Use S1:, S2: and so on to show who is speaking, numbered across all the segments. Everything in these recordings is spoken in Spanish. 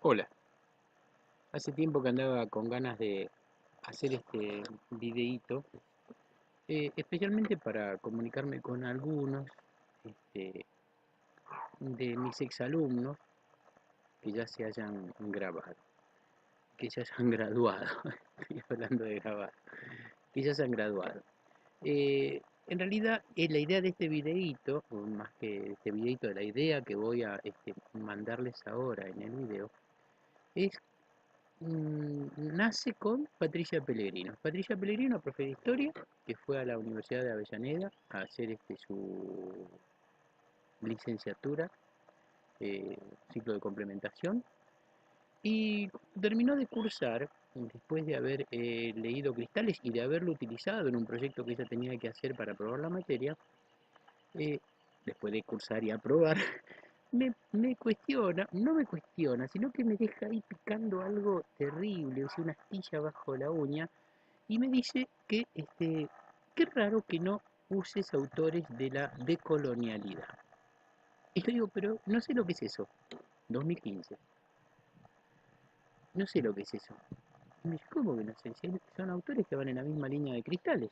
S1: Hola, hace tiempo que andaba con ganas de hacer este videíto, especialmente para comunicarme con algunos este, de mis exalumnos que ya se hayan grabado, que se hayan graduado, estoy hablando de grabar, que ya se han graduado. En realidad, la idea de este videíto, o más que este videíto, de la idea que voy a mandarles ahora en el video, es nace con Patricia Pellegrino. Patricia Pellegrino, profe de historia, que fue a la Universidad de Avellaneda a hacer su licenciatura, ciclo de complementación, y terminó de cursar, después de haber leído Cristales y de haberlo utilizado en un proyecto que ella tenía que hacer para aprobar la materia, eh, después de cursar y aprobar, me cuestiona, no me cuestiona, sino que me deja ahí picando algo terrible, o sea, una astilla bajo la uña, y me dice que qué raro que no uses autores de la decolonialidad. Y yo digo, pero no sé lo que es eso, 2015, no sé lo que es eso. Y me dice, ¿cómo que no sé? Si son autores que van en la misma línea de Cristales.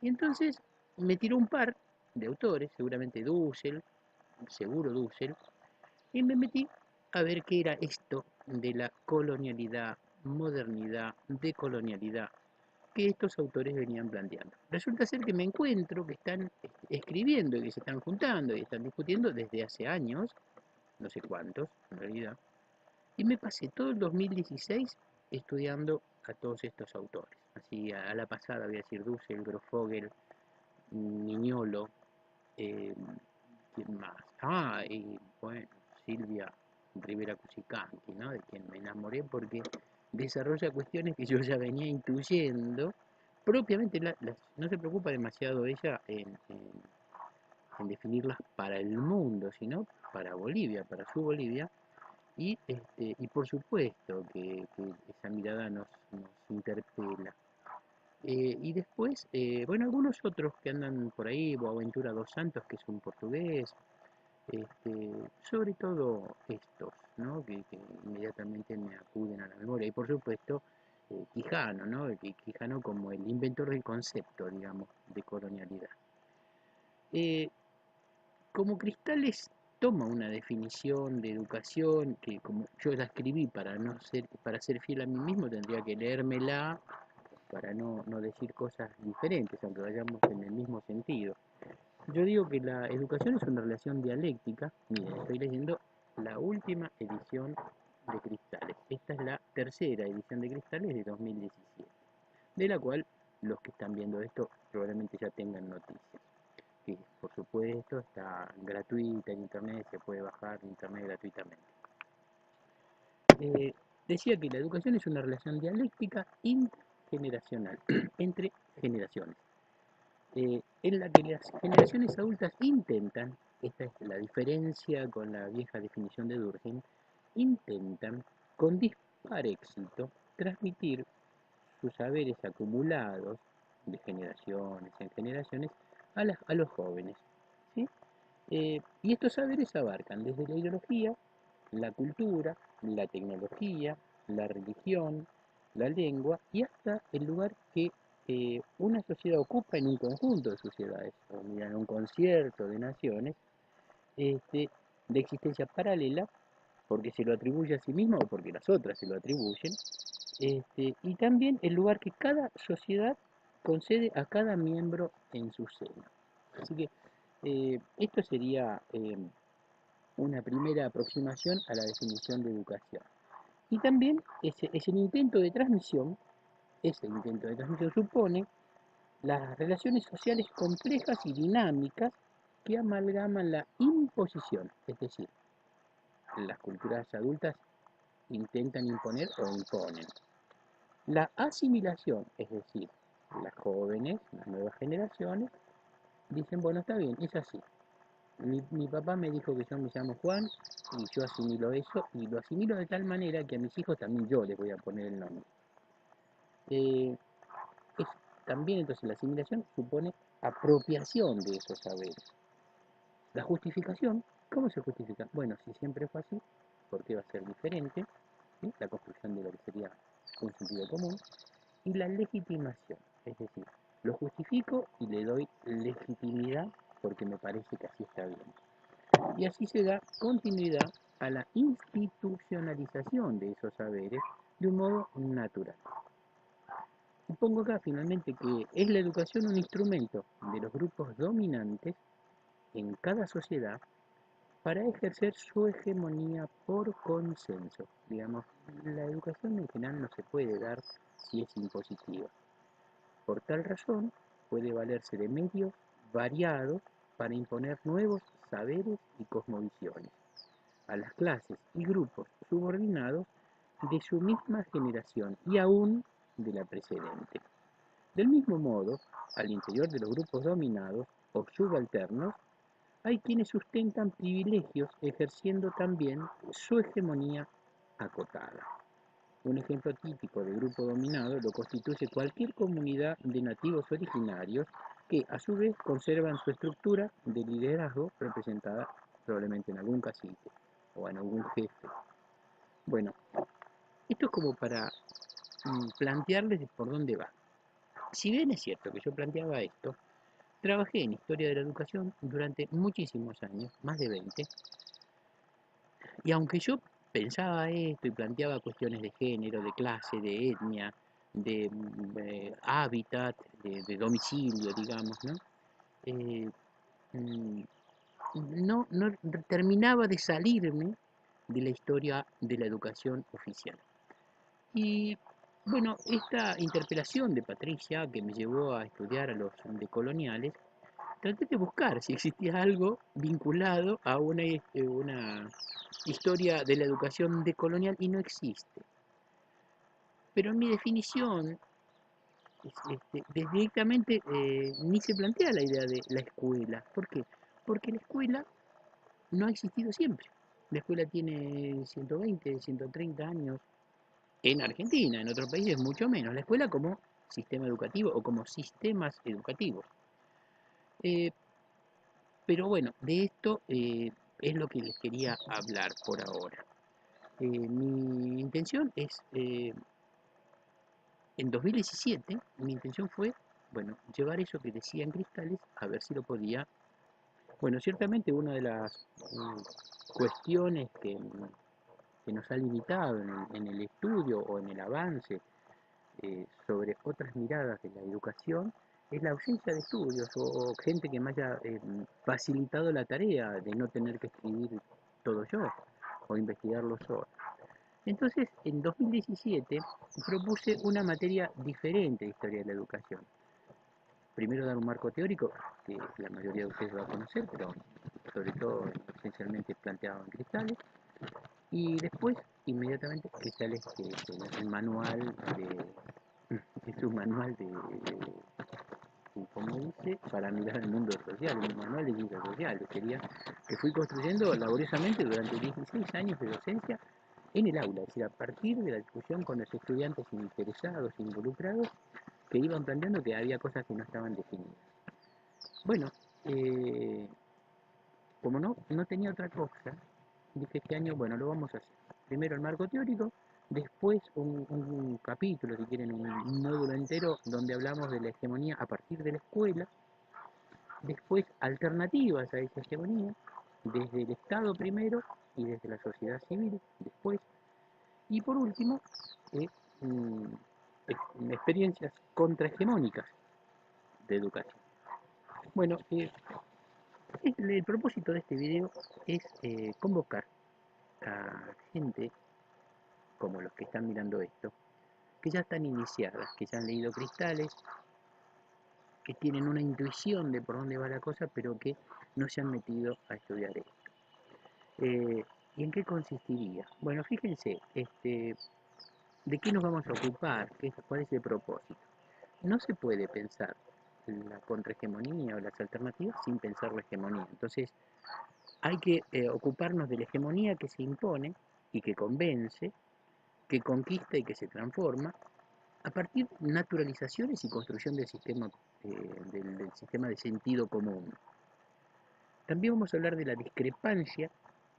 S1: Y entonces me tiró un par de autores, seguramente Dussel, seguro Dussel, y me metí a ver qué era esto de la colonialidad, modernidad, decolonialidad, que estos autores venían planteando. Resulta ser que me encuentro que están escribiendo y que se están juntando y están discutiendo desde hace años, no sé cuántos en realidad, y me pasé todo el 2016 estudiando a todos estos autores. Así a la pasada voy a decir Dussel, Grofogel, Niñolo, eh, ¿quién más? Ah, y bueno, Silvia Rivera Cusicanqui, ¿no? De quien me enamoré porque desarrolla cuestiones que yo ya venía intuyendo. Propiamente no se preocupa demasiado ella en definirlas para el mundo, sino para Bolivia, para su Bolivia. Y por supuesto que esa mirada nos interpela. Y después, bueno, algunos otros que andan por ahí, Boaventura dos Santos, que es un portugués, sobre todo estos, ¿no? Que inmediatamente me acuden a la memoria. Y por supuesto, Quijano, ¿no? Quijano como el inventor del concepto, digamos, de colonialidad. Eh, Como Cristales toma una definición de educación que como yo la escribí para ser fiel a mí mismo, tendría que leérmela para no decir cosas diferentes, aunque vayamos en el mismo sentido. Yo digo que la educación es una relación dialéctica. Miren, estoy leyendo la última edición de Cristales. Esta es la tercera edición de Cristales de 2017, de la cual los que están viendo esto probablemente ya tengan noticias. Que por supuesto está gratuita en internet, se puede bajar en internet gratuitamente. Eh, Decía que la educación es una relación dialéctica intergeneracional entre generaciones, en la que las generaciones adultas intentan, esta es la diferencia con la vieja definición de Durkheim, intentan con dispar éxito transmitir sus saberes acumulados de generaciones en generaciones a los jóvenes. ¿Sí? Y estos saberes abarcan desde la ideología, la cultura, la tecnología, la religión, la lengua y hasta el lugar que una sociedad ocupa en un conjunto de sociedades, o mira, en un concierto de naciones, este, de existencia paralela, porque se lo atribuye a sí misma o porque las otras se lo atribuyen, y también el lugar que cada sociedad concede a cada miembro en su seno. Así que esto sería una primera aproximación a la definición de educación. Y también ese intento de transmisión, ese intento de transmisión supone las relaciones sociales complejas y dinámicas que amalgaman la imposición, es decir, las culturas adultas intentan imponer o imponen. La asimilación, es decir, las jóvenes, las nuevas generaciones, dicen, bueno, está bien, es así. Mi papá me dijo que yo me llamo Juan y yo asimilo eso y lo asimilo de tal manera que a mis hijos también yo les voy a poner el nombre. Eh, es, También entonces la asimilación supone apropiación de esos saberes. La justificación, ¿cómo se justifica? Bueno, si siempre fue así, por qué va a ser diferente, ¿sí? La construcción de lo que sería un sentido común, y la legitimación, es decir, lo justifico y le doy legitimidad porque me parece que así está bien. Y así se da continuidad a la institucionalización de esos saberes de un modo natural. Pongo acá finalmente que es la educación un instrumento de los grupos dominantes en cada sociedad para ejercer su hegemonía por consenso. Digamos, la educación en general no se puede dar si es impositiva. Por tal razón, puede valerse de medios variados para imponer nuevos saberes y cosmovisiones a las clases y grupos subordinados de su misma generación y aún de la precedente. Del mismo modo, al interior de los grupos dominados o subalternos, hay quienes sustentan privilegios ejerciendo también su hegemonía acotada. Un ejemplo típico de grupo dominado lo constituye cualquier comunidad de nativos originarios que a su vez conservan su estructura de liderazgo representada probablemente en algún cacique o en algún jefe. Bueno, esto es como para plantearles por dónde va. Si bien es cierto que yo planteaba esto, trabajé en historia de la educación durante muchísimos años, más de 20, y aunque yo pensaba esto y planteaba cuestiones de género, de clase, de etnia, de hábitat, de domicilio, digamos, ¿no? Eh, mm, no terminaba de salirme de la historia de la educación oficial. Y bueno, esta interpelación de Patricia, que me llevó a estudiar a los decoloniales, traté de buscar si existía algo vinculado a una historia de la educación decolonial y no existe. Pero en mi definición, directamente ni se plantea la idea de la escuela. ¿Por qué? Porque la escuela no ha existido siempre. La escuela tiene 120, 130 años en Argentina, en otros países mucho menos. La escuela como sistema educativo o como sistemas educativos. Eh, pero bueno, de esto es lo que les quería hablar por ahora. Mi intención es, en 2017, mi intención fue, bueno, llevar eso que decía en Cristales, a ver si lo podía. Bueno, ciertamente una de las cuestiones que nos ha limitado en el estudio o en el avance sobre otras miradas de la educación es la ausencia de estudios o gente que me haya facilitado la tarea de no tener que escribir todo yo o investigarlo solo. Entonces, en 2017 propuse una materia diferente de historia de la educación. Primero dar un marco teórico, que la mayoría de ustedes va a conocer, pero sobre todo esencialmente planteado en Cristales, y después, inmediatamente, Cristales, que es el manual es un manual como dice, para mirar el mundo social, un manual de ciencias sociales, sería que fui construyendo laboriosamente durante 16 años de docencia en el aula, es decir, a partir de la discusión con los estudiantes interesados, involucrados, que iban planteando que había cosas que no estaban definidas. Bueno, como no tenía otra cosa, dije este año, bueno, lo vamos a hacer. Primero el marco teórico, después un capítulo, si quieren, un módulo entero donde hablamos de la hegemonía a partir de la escuela, después alternativas a esa hegemonía, desde el Estado primero y desde la sociedad civil después, y por último, eh, mm, experiencias contrahegemónicas de educación. Bueno, el propósito de este video es convocar a gente como los que están mirando esto, que ya están iniciadas, que ya han leído Cristales, que tienen una intuición de por dónde va la cosa, pero que no se han metido a estudiar esto. ¿Y en qué consistiría? Bueno, fíjense, ¿de qué nos vamos a ocupar? ¿Cuál es el propósito? No se puede pensar la contrahegemonía o las alternativas sin pensar la hegemonía. Entonces, hay que ocuparnos de la hegemonía que se impone y que convence, que conquista y que se transforma a partir de naturalizaciones y construcción del sistema de sentido común. También vamos a hablar de la discrepancia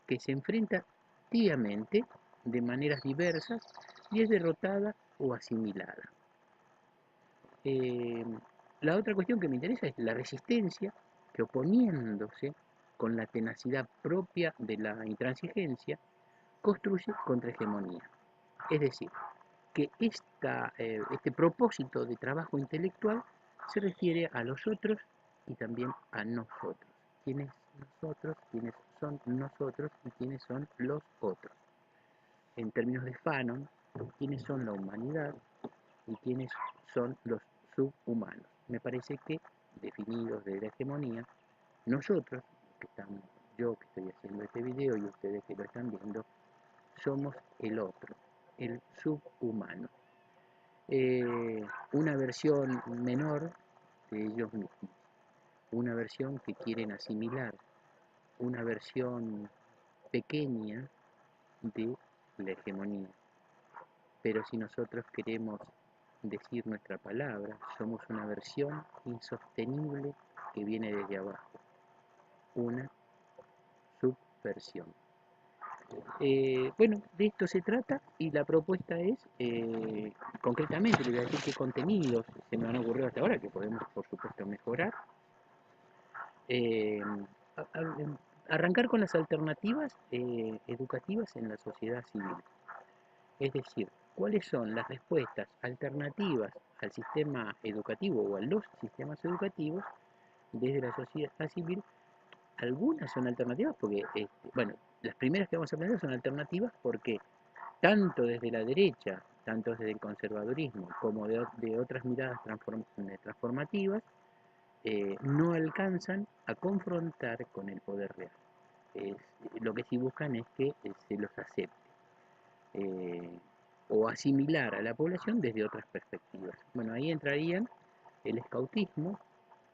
S1: que se enfrenta efectivamente de maneras diversas y es derrotada o asimilada. Eh, la otra cuestión que me interesa es la resistencia que, oponiéndose con la tenacidad propia de la intransigencia, construye contrahegemonía. Es decir, que este propósito de trabajo intelectual se refiere a los otros y también a nosotros. ¿Quiénes nosotros? ¿Quiénes son nosotros? ¿Y quiénes son los otros? En términos de Fanon, ¿quiénes son la humanidad? ¿Y quiénes son los subhumanos? Me parece que, definidos de la hegemonía, nosotros, que estamos, yo que estoy haciendo este video y ustedes que lo están viendo, somos el otro, el subhumano. Una versión menor de ellos mismos, una versión que quieren asimilar, una versión pequeña de la hegemonía. Pero si nosotros queremos decir nuestra palabra, somos una versión insostenible que viene desde abajo, una subversión. Bueno, de esto se trata y la propuesta es, concretamente, le voy a decir qué contenidos se me han ocurrido hasta ahora, que podemos, por supuesto, mejorar. Eh, Arrancar con las alternativas educativas en la sociedad civil. Es decir, cuáles son las respuestas alternativas al sistema educativo o a los sistemas educativos desde la sociedad civil. Algunas son alternativas porque, bueno, las primeras que vamos a aprender son alternativas porque tanto desde la derecha, tanto desde el conservadurismo como de otras miradas transformativas, no alcanzan a confrontar con el poder real. Lo que sí buscan es que se los acepte o asimilar a la población desde otras perspectivas. Bueno, ahí entrarían el escautismo,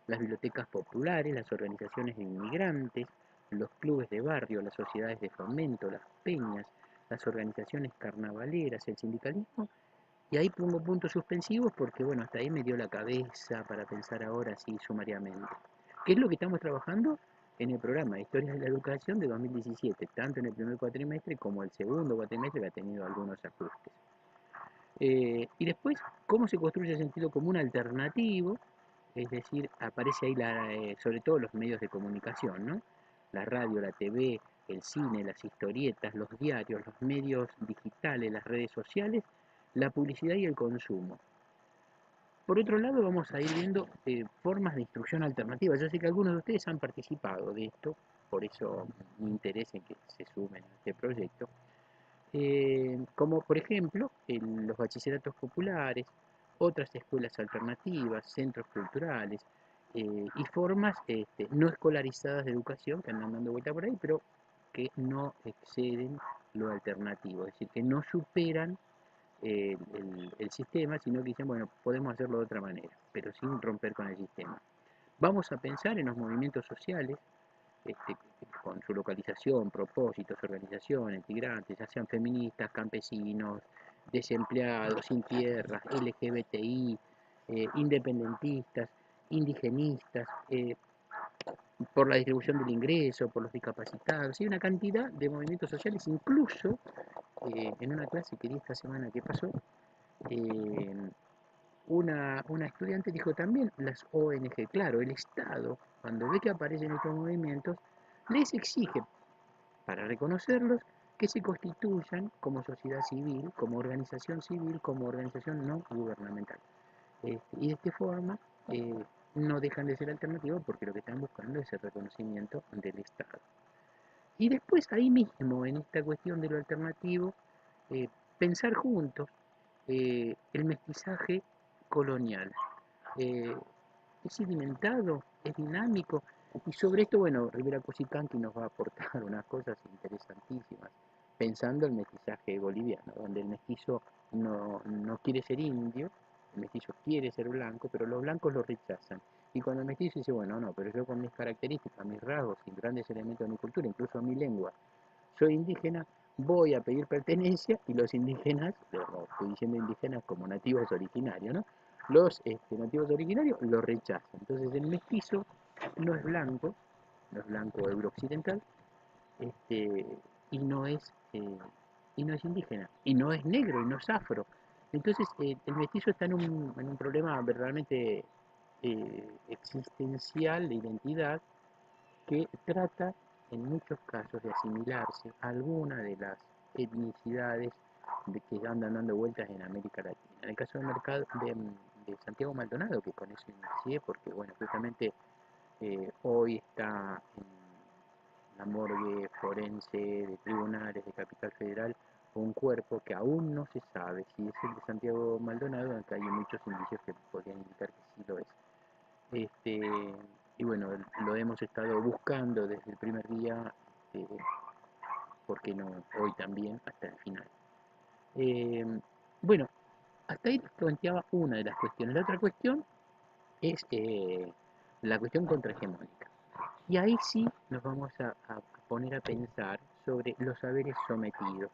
S1: las bibliotecas populares, las organizaciones de inmigrantes, los clubes de barrio, las sociedades de fomento, las peñas, las organizaciones carnavaleras, el sindicalismo. Y ahí pongo puntos suspensivos porque, bueno, hasta ahí me dio la cabeza para pensar ahora así sumariamente. ¿Qué es lo que estamos trabajando en el programa Historias de la Educación de 2017, tanto en el primer cuatrimestre como el segundo cuatrimestre, que ha tenido algunos ajustes? Y después, ¿cómo se construye el sentido común alternativo? Es decir, aparece ahí sobre todo los medios de comunicación, ¿no? La radio, la TV, el cine, las historietas, los diarios, los medios digitales, las redes sociales, la publicidad y el consumo. Por otro lado, vamos a ir viendo formas de instrucción alternativa. Yo sé que algunos de ustedes han participado de esto, por eso mi interés en que se sumen a este proyecto. Como por ejemplo los bachilleratos populares, otras escuelas alternativas, centros culturales y formas no escolarizadas de educación que andan dando vuelta por ahí, pero que no exceden lo alternativo, es decir, que no superan el sistema, sino que dicen, bueno, podemos hacerlo de otra manera, pero sin romper con el sistema. Vamos a pensar en los movimientos sociales, este, con su localización, propósitos, organizaciones, migrantes, ya sean feministas, campesinos, desempleados, sin tierras, LGBTI, independentistas, indigenistas, por la distribución del ingreso, por los discapacitados, y una cantidad de movimientos sociales, incluso en una clase que di esta semana que pasó, eh, una estudiante dijo también las ONG, claro, el Estado, cuando ve que aparecen estos movimientos, les exige, para reconocerlos, que se constituyan como sociedad civil, como organización no gubernamental. Y de esta forma no dejan de ser alternativos porque lo que están buscando es el reconocimiento del Estado. Y después ahí mismo, en esta cuestión de lo alternativo, pensar juntos el mestizaje colonial. Eh, es sedimentado, es dinámico, y sobre esto, bueno, Rivera Cusicanqui nos va a aportar unas cosas interesantísimas, pensando el mestizaje boliviano, donde el mestizo no quiere ser indio, el mestizo quiere ser blanco, pero los blancos lo rechazan. Y cuando el mestizo dice, bueno, no, pero yo con mis características, mis rasgos y grandes elementos de mi cultura, incluso mi lengua, soy indígena, voy a pedir pertenencia y los indígenas, estoy diciendo indígenas como nativos originarios, ¿no? Los nativos originarios lo rechazan. Entonces el mestizo no es blanco, no es blanco eurooccidental, y no es, eh, y no es indígena, y no es negro, y no es afro. Entonces el mestizo está en un problema verdaderamente existencial de identidad que trata en muchos casos de asimilarse a alguna de las etnicidades que andan dando vueltas en América Latina. En el caso del mercado de Santiago Maldonado, que con eso inicié, porque bueno, justamente hoy está en la morgue forense de tribunales de Capital Federal un cuerpo que aún no se sabe si es el de Santiago Maldonado, aunque hay muchos indicios que podrían indicar que sí lo es. Este, y bueno, lo hemos estado buscando desde el primer día, este, porque no hoy también, hasta el final. Eh, bueno, hasta ahí les planteaba una de las cuestiones. La otra cuestión es la cuestión contrahegemónica. Y ahí sí nos vamos a poner a pensar sobre los saberes sometidos,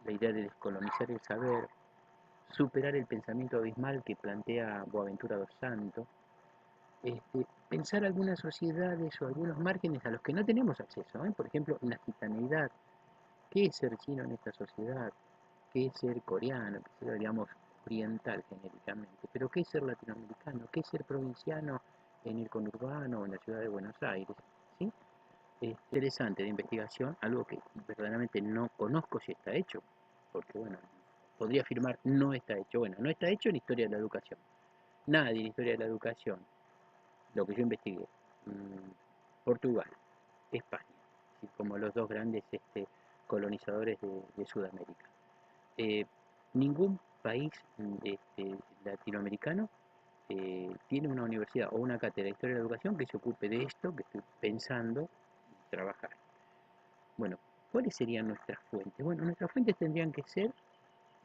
S1: la idea de descolonizar el saber, superar el pensamiento abismal que plantea Boaventura dos Santos, pensar algunas sociedades o algunos márgenes a los que no tenemos acceso, ¿eh? Por ejemplo, la gitaneidad, qué es ser chino en esta sociedad, qué es ser coreano, qué es ser, digamos, oriental genéricamente, pero qué es ser latinoamericano, qué es ser provinciano en el conurbano o en la ciudad de Buenos Aires, ¿sí? Interesante de investigación, algo que verdaderamente no conozco si está hecho, porque bueno, podría afirmar no está hecho. Bueno, no está hecho en historia de la educación. Nadie en historia de la educación, lo que yo investigué, Portugal, España, ¿sí? Como los dos grandes colonizadores de Sudamérica. Eh, Ningún país latinoamericano tiene una universidad o una cátedra de historia de la educación que se ocupe de esto que estoy pensando trabajar. Bueno, ¿cuáles serían nuestras fuentes? Bueno, nuestras fuentes tendrían que ser,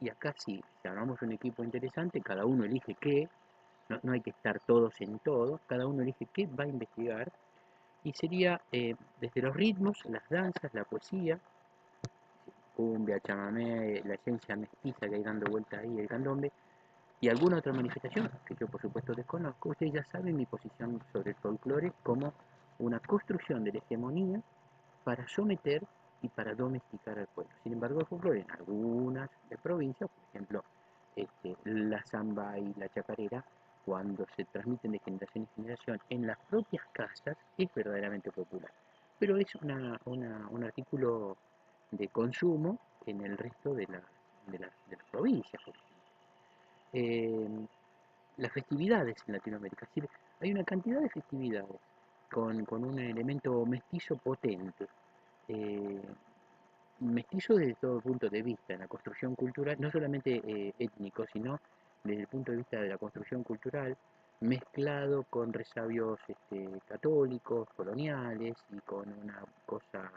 S1: y acá sí, si armamos un equipo interesante, cada uno elige qué, no hay que estar todos en todo, cada uno elige qué va a investigar, y sería desde los ritmos, las danzas, la poesía, cumbia, chamamé, la esencia mestiza que hay dando vuelta ahí, el candombe, y alguna otra manifestación que yo por supuesto desconozco. Ustedes ya saben mi posición sobre el folclore como una construcción de la hegemonía para someter y para domesticar al pueblo. Sin embargo, el folclore en algunas provincias, por ejemplo, la samba y la chacarera, cuando se transmiten de generación en generación en las propias casas, es verdaderamente popular. Pero es un artículo de consumo en el resto de las provincias, por ejemplo. Eh, las festividades en Latinoamérica, es decir, hay una cantidad de festividades con un elemento mestizo potente. Eh, Mestizo desde todo punto de vista, en la construcción cultural, no solamente étnico, sino desde el punto de vista de la construcción cultural, mezclado con resabios católicos, coloniales y con una cosa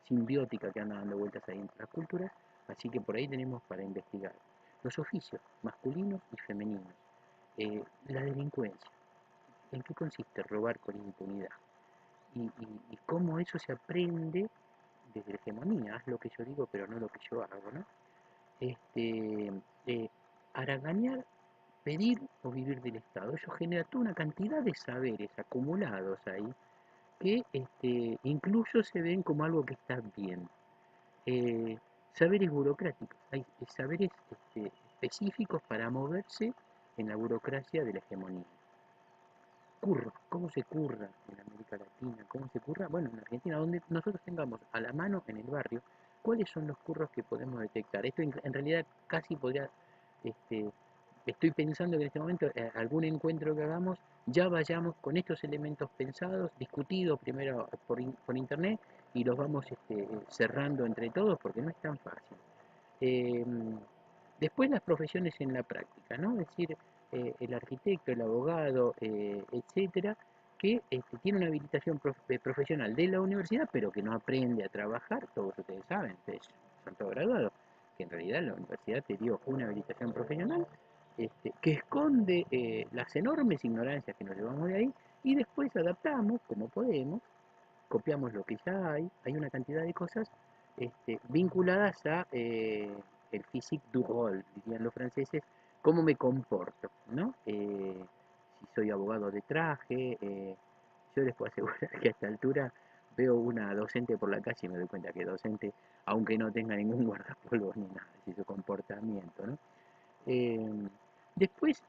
S1: simbiótica que anda dando vueltas ahí entre las culturas, así que por ahí tenemos para investigar. Los oficios, masculinos y femeninos. La delincuencia, ¿en qué consiste robar con impunidad? Y cómo eso se aprende desde la hegemonía, haz lo que yo digo, pero no lo que yo hago, ¿no? Este, Haraganear, pedir o vivir del Estado, eso genera toda una cantidad de saberes acumulados ahí que incluso se ven como algo que está bien. Eh, Saberes burocráticos, hay saberes específicos para moverse en la burocracia de la hegemonía. Curros, ¿cómo se curra en América Latina? ¿Cómo se curra? Bueno, en Argentina, donde nosotros tengamos a la mano en el barrio, ¿cuáles son los curros que podemos detectar? Esto en realidad casi podría, este, estoy pensando que en este momento algún encuentro que hagamos, ya vayamos con estos elementos pensados, discutidos primero por internet y los vamos cerrando entre todos porque no es tan fácil. Eh, Después las profesiones en la práctica, ¿no? Es decir, el arquitecto, el abogado, etcétera, que tiene una habilitación profesional de la universidad, pero que no aprende a trabajar, todos ustedes saben, ustedes son todos graduados, que en realidad la universidad te dio una habilitación profesional que esconde las enormes ignorancias que nos llevamos de ahí y después adaptamos como podemos, copiamos lo que ya hay una cantidad de cosas vinculadas a el physique du rôle, dirían los franceses, cómo me comporto, ¿no? Si soy abogado de traje, yo les puedo asegurar que a esta altura veo una docente por la calle y me doy cuenta que docente, aunque no tenga ningún guardapolvo ni nada, es decir, su comportamiento, ¿no? Eh, Después,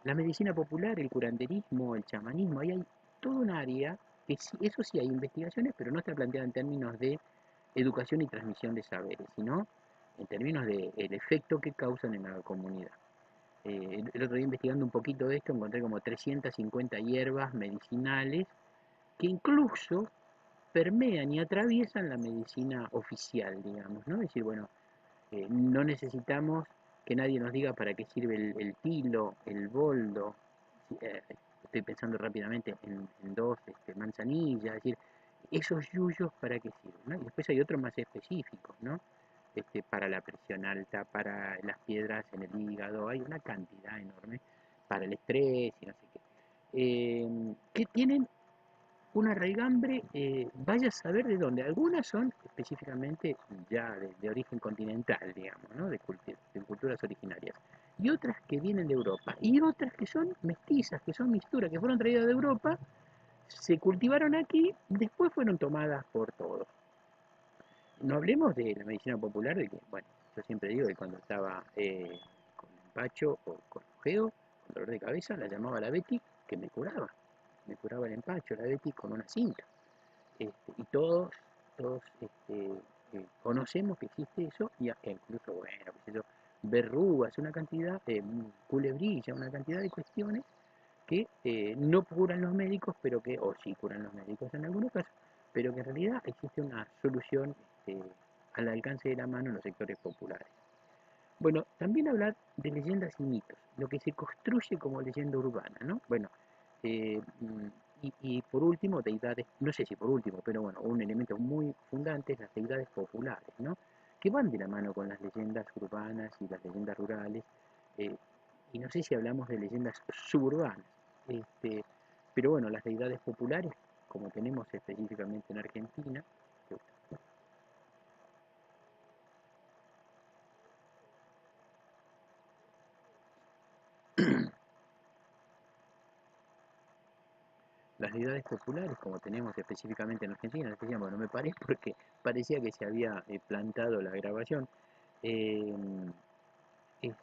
S1: la medicina popular, el curanderismo, el chamanismo, ahí hay todo un área que sí, eso sí hay investigaciones, pero no está planteada en términos de educación y transmisión de saberes, sino en términos de el efecto que causan en la comunidad. El otro día investigando un poquito de esto encontré como 350 hierbas medicinales que incluso permean y atraviesan la medicina oficial, digamos, ¿no? Es decir, bueno, no necesitamos que nadie nos diga para qué sirve el tilo, el boldo. Sí, estoy pensando rápidamente en dos manzanillas, es decir, esos yuyos para qué sirven, ¿no? Y después hay otros más específicos, ¿no? Para la presión alta, para las piedras en el hígado, hay una cantidad enorme para el estrés y no sé qué. Que tienen una raigambre, vaya a saber de dónde. Algunas son específicamente ya de origen continental, digamos, ¿no? De culturas originarias. Y otras que vienen de Europa. Y otras que son mestizas, que son mixturas, que fueron traídas de Europa, se cultivaron aquí, después fueron tomadas por todos. No hablemos de la medicina popular, de que, bueno, yo siempre digo que cuando estaba con empacho o con ojeo, con dolor de cabeza, la llamaba la Betty, que me curaba el empacho, la Betty con una cinta. Y todos conocemos que existe eso, e incluso, bueno, qué sé yo, verrugas, una cantidad, culebrilla, una cantidad de cuestiones que no curan los médicos, pero que, o sí curan los médicos en algunos casos, pero que en realidad existe una solución al alcance de la mano en los sectores populares. Bueno, también hablar de leyendas y mitos, lo que se construye como leyenda urbana, ¿no? Bueno, eh, mm, y por último, deidades, no sé si por último, pero bueno, un elemento muy fundante es las deidades populares, ¿no? Que van de la mano con las leyendas urbanas y las leyendas rurales, eh, y no sé si hablamos de leyendas suburbanas, este, pero bueno, las deidades populares, como tenemos específicamente en Argentina, las deidades populares, como tenemos específicamente en Argentina, decíamos, bueno, me paré porque parecía que se había plantado la grabación. Eh, es,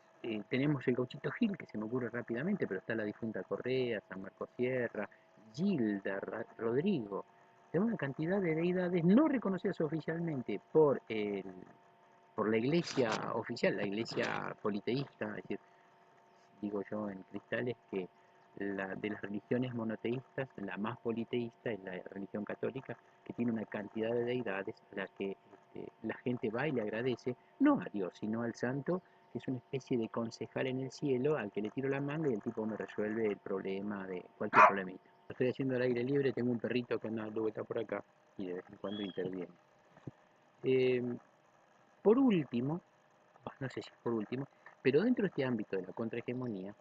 S1: Tenemos el Gauchito Gil, que se me ocurre rápidamente, pero está la difunta Correa, San Marcos Sierra, Gilda, Rodrigo, de una cantidad de deidades no reconocidas oficialmente por la iglesia oficial, la iglesia politeísta, es decir, digo yo en Cristales que de las religiones monoteístas, la más politeísta es la religión católica, que tiene una cantidad de deidades a las que la gente va y le agradece, no a Dios, sino al santo, que es una especie de concejal en el cielo al que le tiro la manga y el tipo me resuelve el problema de cualquier problemita. Lo estoy haciendo al aire libre, tengo un perrito que anda dando vuelta por acá y de vez en cuando interviene. Eh, por último, no sé si por último, pero dentro de este ámbito de la contrahegemonía,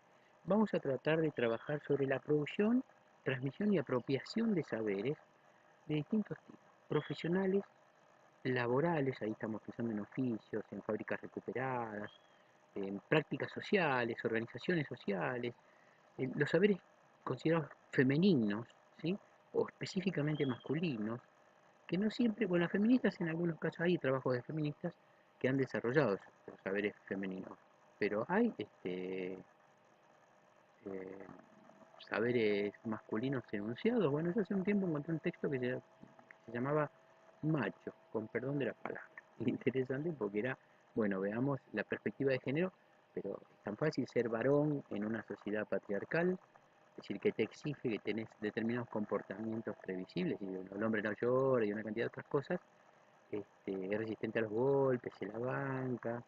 S1: vamos a tratar de trabajar sobre la producción, transmisión y apropiación de saberes de distintos tipos, profesionales, laborales, ahí estamos pensando en oficios, en fábricas recuperadas, en prácticas sociales, organizaciones sociales, en los saberes considerados femeninos, ¿sí? O específicamente masculinos, que no siempre, bueno, las feministas en algunos casos hay trabajos de feministas que han desarrollado los saberes femeninos, pero hay eh, saberes masculinos enunciados. Bueno, yo hace un tiempo encontré un texto que se llamaba Macho, con perdón de la palabra. Interesante porque era, bueno, veamos la perspectiva de género, pero es tan fácil ser varón en una sociedad patriarcal, es decir, que te exige que tenés determinados comportamientos previsibles, y bueno, el hombre no llora y una cantidad de otras cosas, es resistente a los golpes, se la banca.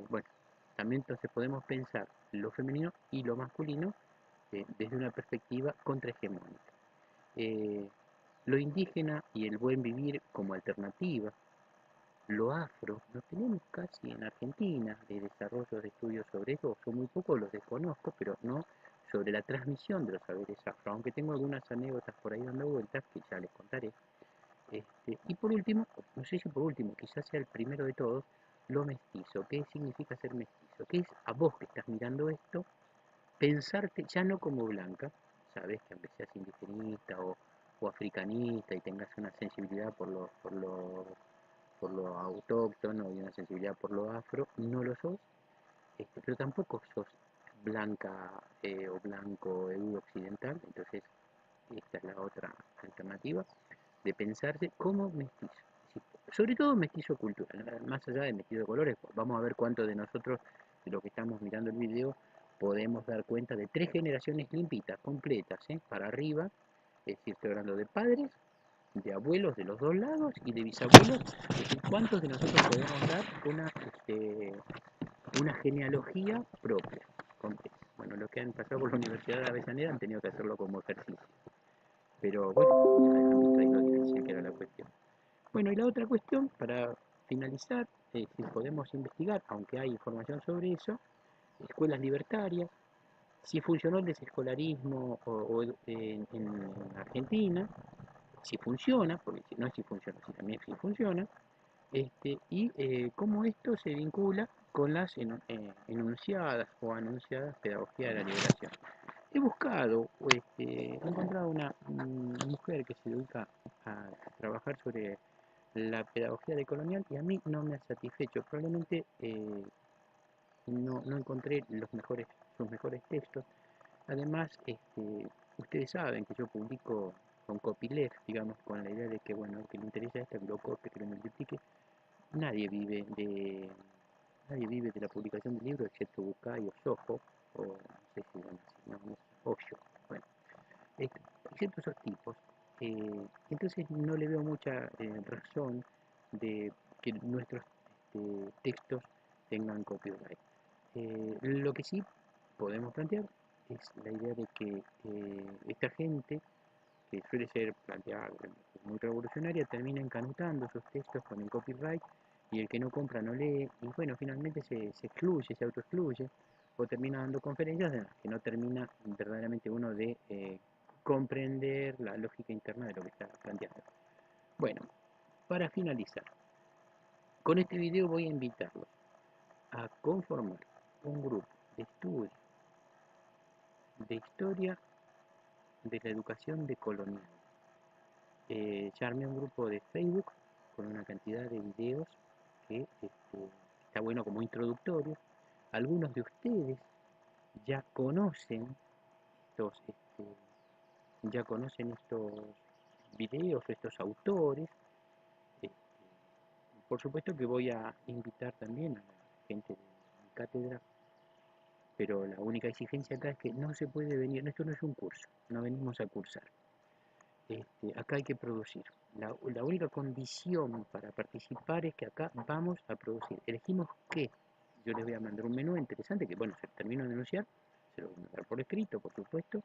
S1: Bueno, también entonces podemos pensar lo femenino y lo masculino desde una perspectiva contrahegemónica. Eh, lo indígena y el buen vivir como alternativa, lo afro, no tenemos casi en Argentina de desarrollo de estudios sobre eso, son muy pocos, los desconozco, pero no sobre la transmisión de los saberes afro, aunque tengo algunas anécdotas por ahí dando vueltas que ya les contaré. Y por último, no sé si por último, quizás sea el primero de todos, lo mestizo. ¿Qué significa ser mestizo? ¿Qué es a vos que estás mirando esto? Pensarte ya no como blanca, sabes que aunque seas indigenista ojo africanista y tengas una sensibilidad por lo autóctono y una sensibilidad por lo afro, no lo sos, pero tampoco sos blanca o blanco occidental, entonces esta es la otra alternativa de pensarse como mestizo, sobre todo mestizo cultural, más allá de mestizo de colores. Vamos a ver cuántos de nosotros, de los que estamos mirando el video, podemos dar cuenta de 3 generaciones limpitas, completas, para arriba, es decir, estoy hablando de padres, de abuelos de los dos lados y de bisabuelos, es decir, cuántos de nosotros podemos dar una genealogía propia, completa. Bueno, los que han pasado por la Universidad de Avellaneda han tenido que hacerlo como ejercicio, pero bueno, ya han visto ahí lo difícil que era la cuestión. Bueno, y la otra cuestión, para finalizar, es si podemos investigar, aunque hay información sobre eso, escuelas libertarias, si funcionó el desescolarismo en Argentina, si funciona, porque si no es si funciona, si también si funciona, y cómo esto se vincula con las enunciadas o anunciadas pedagogía de la liberación. He buscado, he encontrado una mujer que se dedica a trabajar sobre la pedagogía decolonial y a mí no me ha satisfecho. Probablemente no encontré sus mejores textos. Además, ustedes saben que yo publico con copyleft, digamos, con la idea de que, bueno, el que le interesa esto, que lo copie, que lo multiplique. Nadie vive de, nadie vive de la publicación de libros excepto Bucay o Soho, o no sé si, bueno, no, Osho, bueno, excepto esos tipos. Entonces no le veo mucha razón de que nuestros textos tengan copyright. Lo que sí podemos plantear es la idea de que esta gente, que suele ser planteada muy revolucionaria, termina encanutando sus textos con el copyright y el que no compra no lee, y bueno, finalmente se excluye, se autoexcluye, o termina dando conferencias en las que no termina verdaderamente uno de comprender la lógica interna de lo que está planteando. Bueno, para finalizar, con este video voy a invitarlos a conformar un grupo de estudio de historia de la educación decolonial. Ya armé un grupo de Facebook con una cantidad de videos que está bueno como introductorio. Algunos de ustedes ya conocen estos videos, estos autores. Este, por supuesto que voy a invitar también a la gente de mi cátedra, pero la única exigencia acá es que no se puede venir, esto no es un curso, no venimos a cursar. Acá hay que producir. La única condición para participar es que acá vamos a producir. Elegimos qué. Yo les voy a mandar un menú interesante que, bueno, se termino de anunciar, se lo voy a mandar por escrito, por supuesto.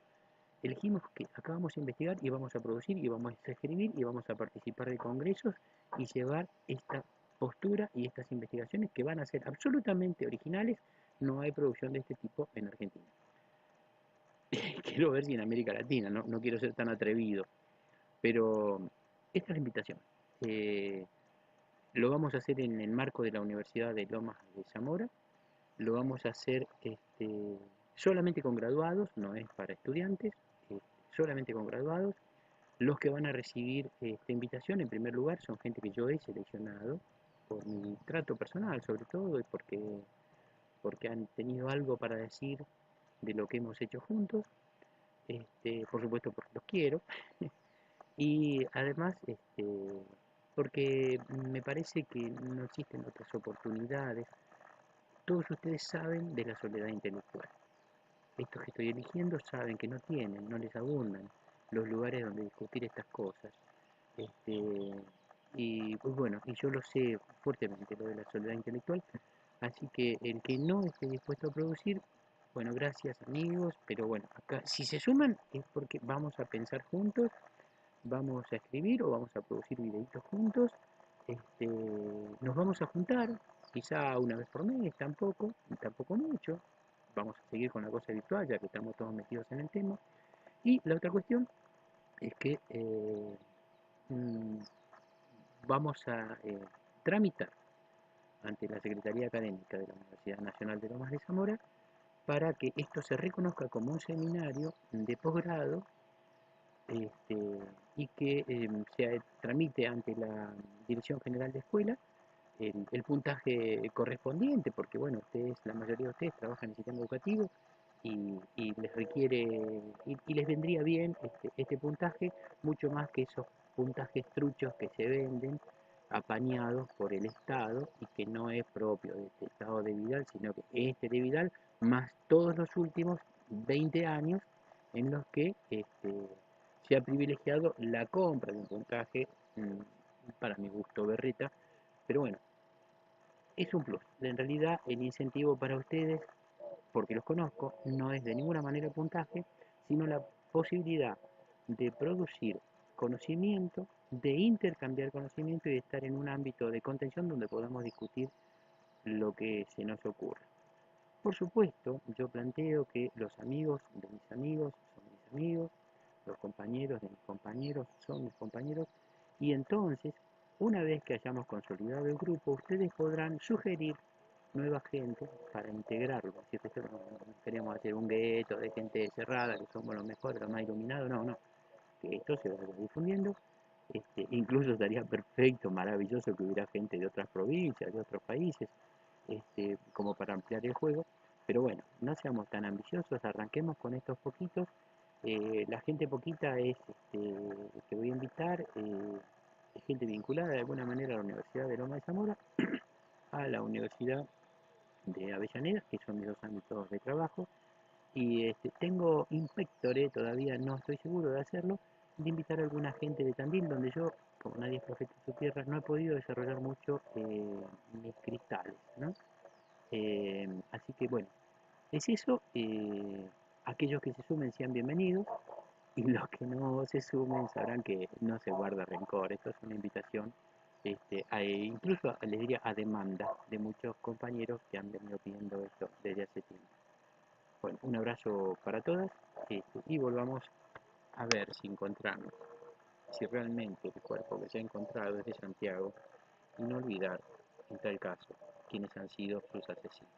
S1: Elegimos que acá vamos a investigar y vamos a producir y vamos a escribir y vamos a participar de congresos y llevar esta postura y estas investigaciones que van a ser absolutamente originales. No hay producción de este tipo en Argentina. Quiero ver si en América Latina, no quiero ser tan atrevido. Pero esta es la invitación. Lo vamos a hacer en el marco de la Universidad de Lomas de Zamora. Lo vamos a hacer solamente con graduados, no es para estudiantes, solamente con graduados. Los que van a recibir esta invitación, en primer lugar, son gente que yo he seleccionado por mi trato personal, sobre todo, y porque han tenido algo para decir de lo que hemos hecho juntos. Por supuesto, porque los quiero. Y además, porque me parece que no existen otras oportunidades. Todos ustedes saben de la soledad intelectual. Estos que estoy eligiendo saben que no tienen, no les abundan los lugares donde discutir estas cosas. Y pues bueno, y yo lo sé fuertemente, lo de la soledad intelectual. Así que el que no esté dispuesto a producir, bueno, gracias amigos, pero bueno, acá si se suman es porque vamos a pensar juntos, vamos a escribir o vamos a producir videitos juntos, nos vamos a juntar, quizá una vez por mes, tampoco mucho, vamos a seguir con la cosa virtual ya que estamos todos metidos en el tema. Y la otra cuestión es que mm, vamos a tramitar ante la Secretaría Académica de la Universidad Nacional de Lomas de Zamora para que esto se reconozca como un seminario de posgrado, y que se tramite ante la Dirección General de Escuela el puntaje correspondiente, porque bueno, ustedes, la mayoría de ustedes trabajan en el sistema educativo y les requiere, y les vendría bien este puntaje, mucho más que esos puntajes truchos que se venden apañados por el Estado y que no es propio de este Estado de Vidal, sino que este de Vidal, más todos los últimos 20 años en los que se ha privilegiado la compra de un puntaje, para mi gusto berreta, pero bueno, es un plus. En realidad el incentivo para ustedes, porque los conozco, no es de ninguna manera el puntaje, sino la posibilidad de producir conocimiento, de intercambiar conocimiento y de estar en un ámbito de contención donde podamos discutir lo que se nos ocurra. Por supuesto, yo planteo que los amigos de mis amigos son mis amigos, los compañeros de mis compañeros son mis compañeros, y entonces, una vez que hayamos consolidado el grupo, ustedes podrán sugerir nueva gente para integrarlo. Si es que no queremos hacer un gueto de gente cerrada, que somos los mejores, los más iluminados, no, no, que esto se vaya difundiendo. Incluso estaría perfecto, maravilloso que hubiera gente de otras provincias, de otros países, como para ampliar el juego. Pero bueno, no seamos tan ambiciosos, arranquemos con estos poquitos. La gente poquita es que voy a invitar, es gente vinculada de alguna manera a la Universidad de Loma de Zamora, a la Universidad de Avellaneda, que son mis dos ámbitos de trabajo, y tengo inspectoré, todavía no estoy seguro de hacerlo, de invitar a alguna gente de Tandil, donde yo, como nadie es profeta en su tierra, no he podido desarrollar mucho mis cristales, ¿no? Así que bueno, es eso. Aquellos que se sumen sean bienvenidos y los que no se sumen sabrán que no se guarda rencor. Esto es una invitación, incluso les diría a demanda de muchos compañeros que han venido pidiendo esto desde hace tiempo. Bueno, un abrazo para todas, y volvamos a ver si encontramos, si realmente el cuerpo que se ha encontrado es de Santiago, y no olvidar, en tal caso, quienes han sido sus asesinos.